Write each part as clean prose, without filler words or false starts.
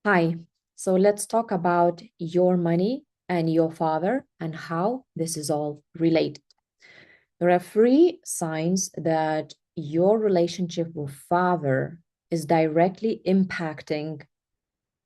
Hi, so let's talk about your money and your father and how this is all related. There are three signs that your relationship with father is directly impacting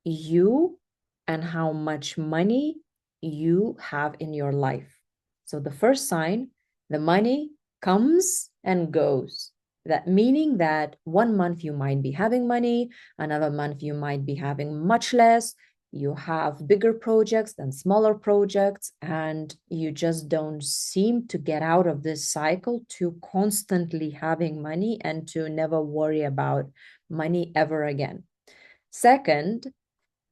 you and how much money you have in your life. So the first sign, the money comes and goes. That meaning that 1 month you might be having money, another month you might be having much less. You have bigger projects than smaller projects, and you just don't seem to get out of this cycle to constantly having money and to never worry about money ever again. Second,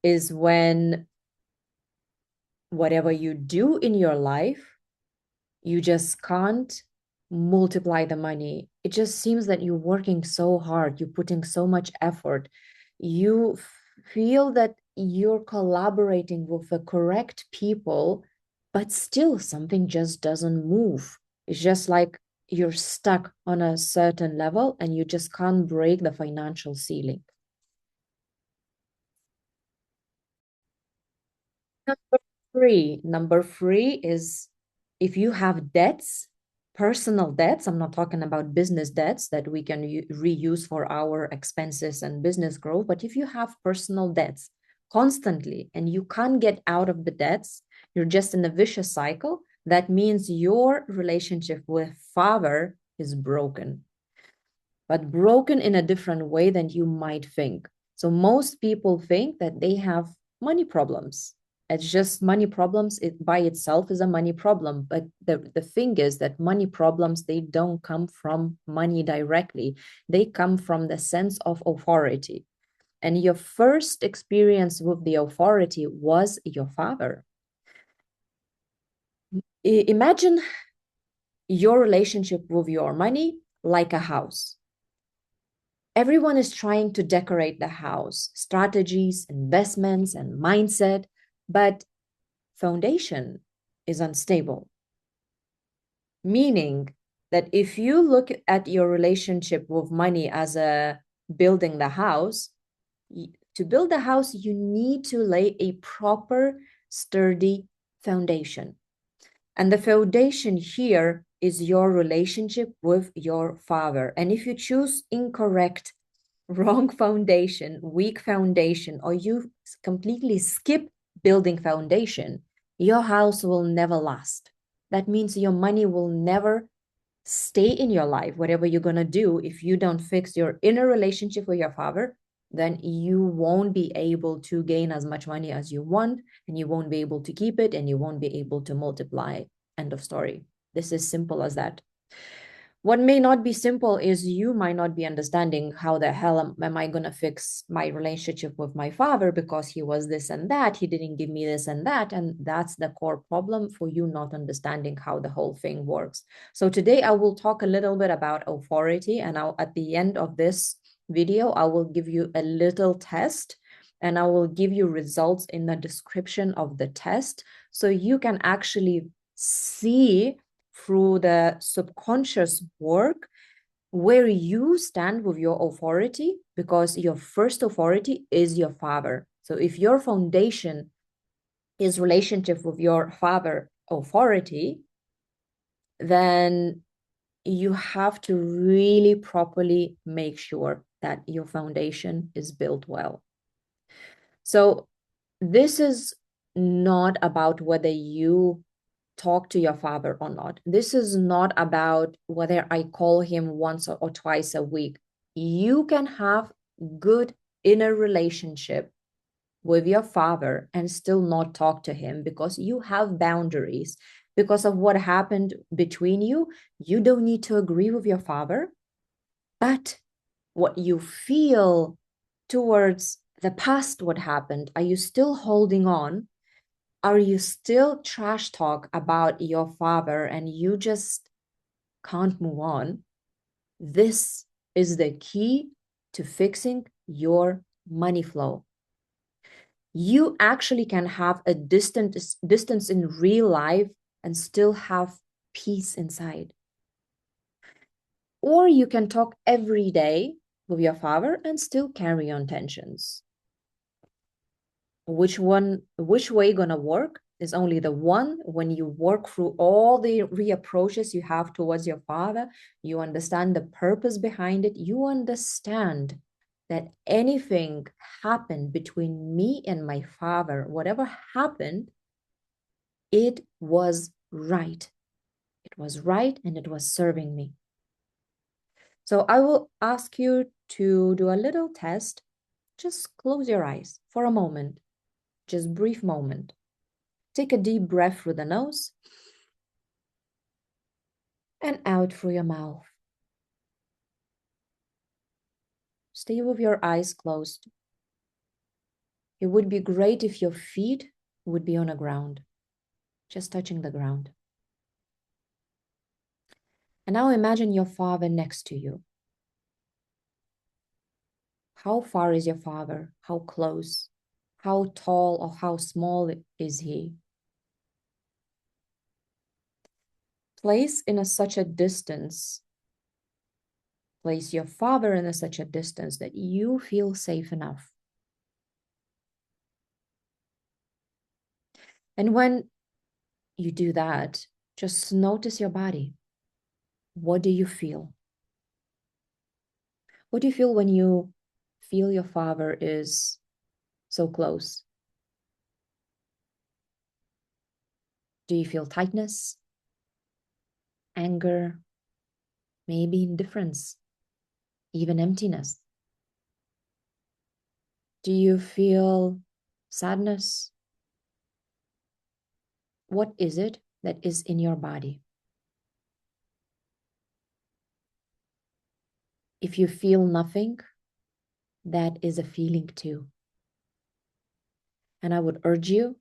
is when whatever you do in your life, you just can't multiply the money. It just seems that you're working so hard, you're putting so much effort. You feel that you're collaborating with the correct people, but still something just doesn't move. It's just like you're stuck on a certain level and you just can't break the financial ceiling. Number three is if you have debts, personal debts. I'm not talking about business debts that we can reuse for our expenses and business growth, but if you have personal debts constantly and you can't get out of the debts, you're just in a vicious cycle. That means your relationship with father is broken, but broken in a different way than you might think. So most people think that they have money problems. It's just money problems. It by itself is a money problem. But the thing is that money problems, they don't come from money directly. They come from the sense of authority. And your first experience with the authority was your father. Imagine your relationship with your money like a house. Everyone is trying to decorate the house, strategies, investments, and mindset, but foundation is unstable. Meaning that if you look at your relationship with money as a building the house, to build a house, you need to lay a proper, sturdy foundation. And the foundation here is your relationship with your father. And if you choose incorrect, wrong foundation, weak foundation, or you completely skip building foundation, your house will never last. That means your money will never stay in your life. Whatever you're going to do, if you don't fix your inner relationship with your father, then you won't be able to gain as much money as you want, and you won't be able to keep it, and you won't be able to multiply. End of story. This is simple as that. What may not be simple is you might not be understanding how the hell am I going to fix my relationship with my father because he was this and that. He didn't give me this and that. And that's the core problem for you not understanding how the whole thing works. So today I will talk a little bit about authority. And at the end of this video, I will give you a little test and I will give you results in the description of the test so you can actually see through the subconscious work where you stand with your authority, because your first authority is your father. So if your foundation is relationship with your father authority, then you have to really properly make sure that your foundation is built well. So this is not about whether you talk to your father or not. This is not about whether I call him once or twice a week. You can have good inner relationship with your father and still not talk to him because you have boundaries. Because of what happened between you, you don't need to agree with your father, but what you feel towards the past, what happened, are you still holding on? Are you still trash talk about your father and you just can't move on? This is the key to fixing your money flow. You actually can have a distance in real life and still have peace inside. Or you can talk every day with your father and still carry on tensions. which way gonna work is only the one when you work through all the reapproaches you have towards your father, you understand the purpose behind it, you understand that anything happened between me and my father, whatever happened, it was right. It was right and it was serving me. So I will ask you to do a little test. Just close your eyes for a moment, just brief moment. Take a deep breath through the nose and out through your mouth. Stay with your eyes closed. It would be great if your feet would be on the ground, just touching the ground. And now imagine your father next to you. How far is your father? How close? How tall or how small is he? Place such a distance. Place your father in such a distance that you feel safe enough. And when you do that, just notice your body. What do you feel? What do you feel when you feel your father is so close? Do you feel tightness, anger, maybe indifference, even emptiness? Do you feel sadness? What is it that is in your body? If you feel nothing, that is a feeling too. And I would urge you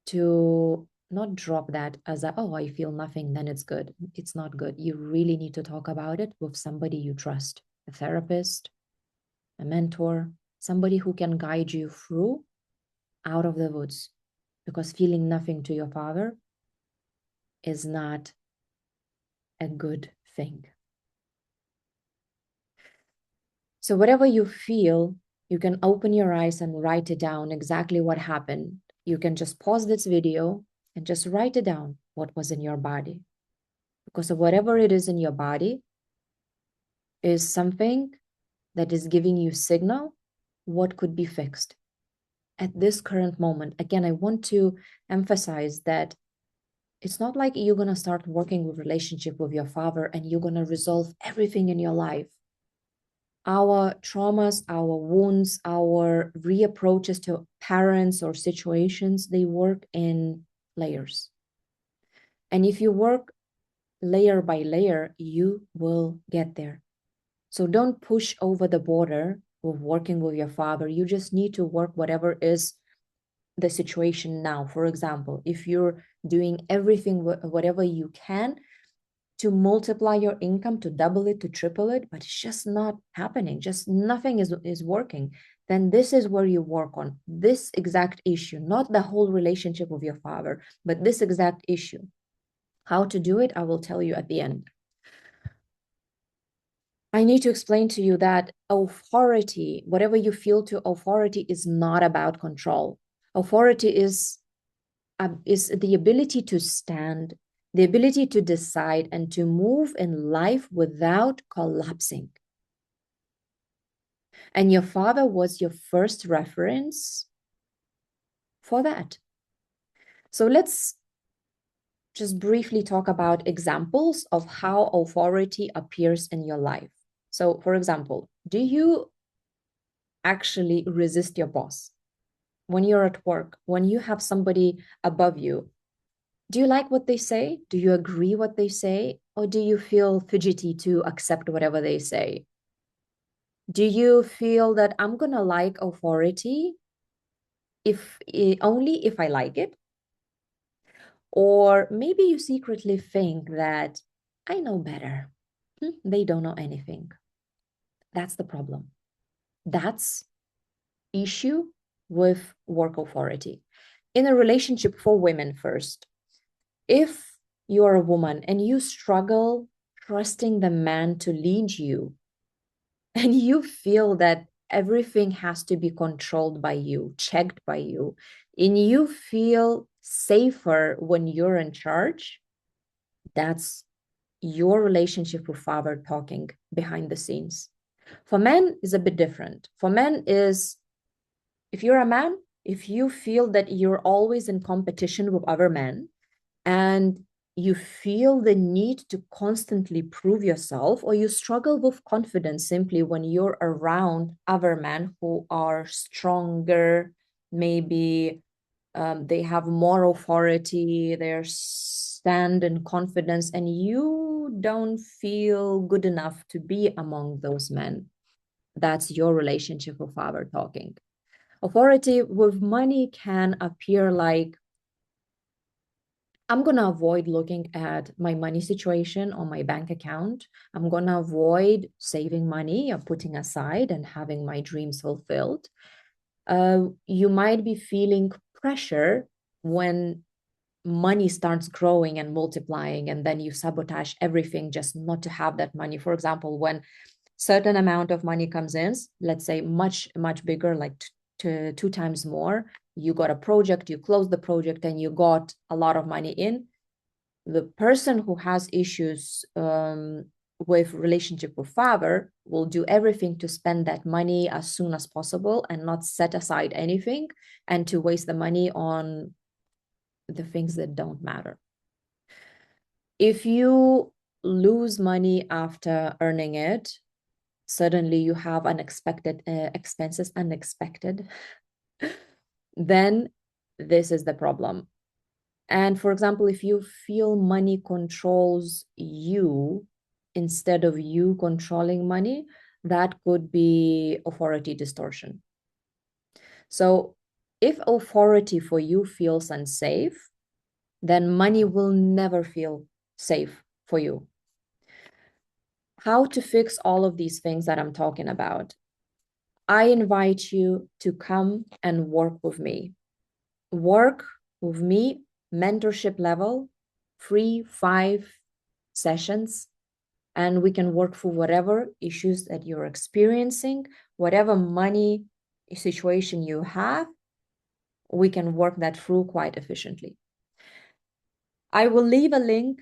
to not drop that as oh, I feel nothing, then it's good. It's not good. You really need to talk about it with somebody you trust, a therapist, a mentor, somebody who can guide you through out of the woods, because feeling nothing to your father is not a good thing. So whatever you feel, you can open your eyes and write it down exactly what happened. You can just pause this video and just write it down, what was in your body. Because of whatever it is in your body is something that is giving you signal what could be fixed at this current moment. Again, I want to emphasize that it's not like you're going to start working with relationship with your father and you're going to resolve everything in your life. Our traumas, our wounds, our reapproaches to parents or situations, they work in layers. And if you work layer by layer, you will get there. So don't push over the border of working with your father. You just need to work whatever is the situation now. For example, if you're doing everything, whatever you can to multiply your income, to double it, to triple it, but it's just not happening, just nothing is working, then this is where you work on this exact issue, not the whole relationship with your father, but this exact issue. How to do it, I will tell you at the end. I need to explain to you that authority, whatever you feel to authority, is not about control. Authority is the ability to stand, the ability to decide and to move in life without collapsing. And your father was your first reference for that. So let's just briefly talk about examples of how authority appears in your life. So, for example, do you actually resist your boss? When you're at work, when you have somebody above you, do you like what they say? Do you agree what they say? Or do you feel fidgety to accept whatever they say? Do you feel that I'm going to like authority if only if I like it? Or maybe you secretly think that I know better. They don't know anything. That's the problem. That's issue with work authority. In a relationship for women first, if you're a woman and you struggle trusting the man to lead you, and you feel that everything has to be controlled by you, checked by you, and you feel safer when you're in charge, that's your relationship with father talking behind the scenes. For men is a bit different. For men is, if you're a man, if you feel that you're always in competition with other men and you feel the need to constantly prove yourself, or you struggle with confidence simply when you're around other men who are stronger, maybe they have more authority, they stand in confidence, and you don't feel good enough to be among those men, that's your relationship with father talking. Authority with money can appear like, I'm going to avoid looking at my money situation on my bank account. I'm going to avoid saving money or putting aside and having my dreams fulfilled. You might be feeling pressure when money starts growing and multiplying, and then you sabotage everything just not to have that money. For example, when certain amount of money comes in, let's say much bigger, like two times more, you got a project, you close the project, and you got a lot of money in. The person who has issues with relationship with father will do everything to spend that money as soon as possible and not set aside anything, and to waste the money on the things that don't matter. If you lose money after earning it, suddenly you have unexpected expenses, then this is the problem. And for example, if you feel money controls you instead of you controlling money, that could be authority distortion. So if authority for you feels unsafe, then money will never feel safe for you. How to fix all of these things that I'm talking about? I invite you to come and work with me. Work with me, mentorship level, 3-5 sessions, and we can work through whatever issues that you're experiencing, whatever money situation you have, we can work that through quite efficiently. I will leave a link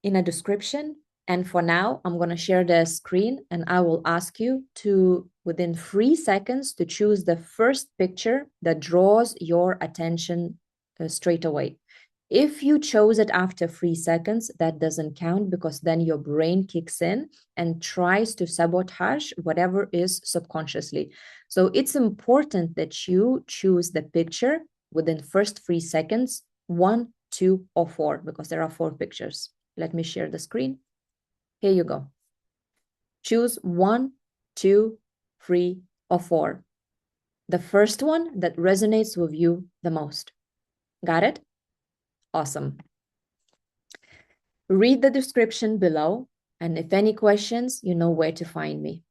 in a description. And for now, I'm going to share the screen and I will ask you to, within 3 seconds, to choose the first picture that draws your attention straight away. If you chose it after 3 seconds, that doesn't count, because then your brain kicks in and tries to sabotage whatever is subconsciously. So it's important that you choose the picture within first 3 seconds, 1, 2, or 4, because there are 4 pictures. Let me share the screen. Here you go. Choose 1, 2, 3, or 4. The first one that resonates with you the most. Got it? Awesome. Read the description below, and if any questions, you know where to find me.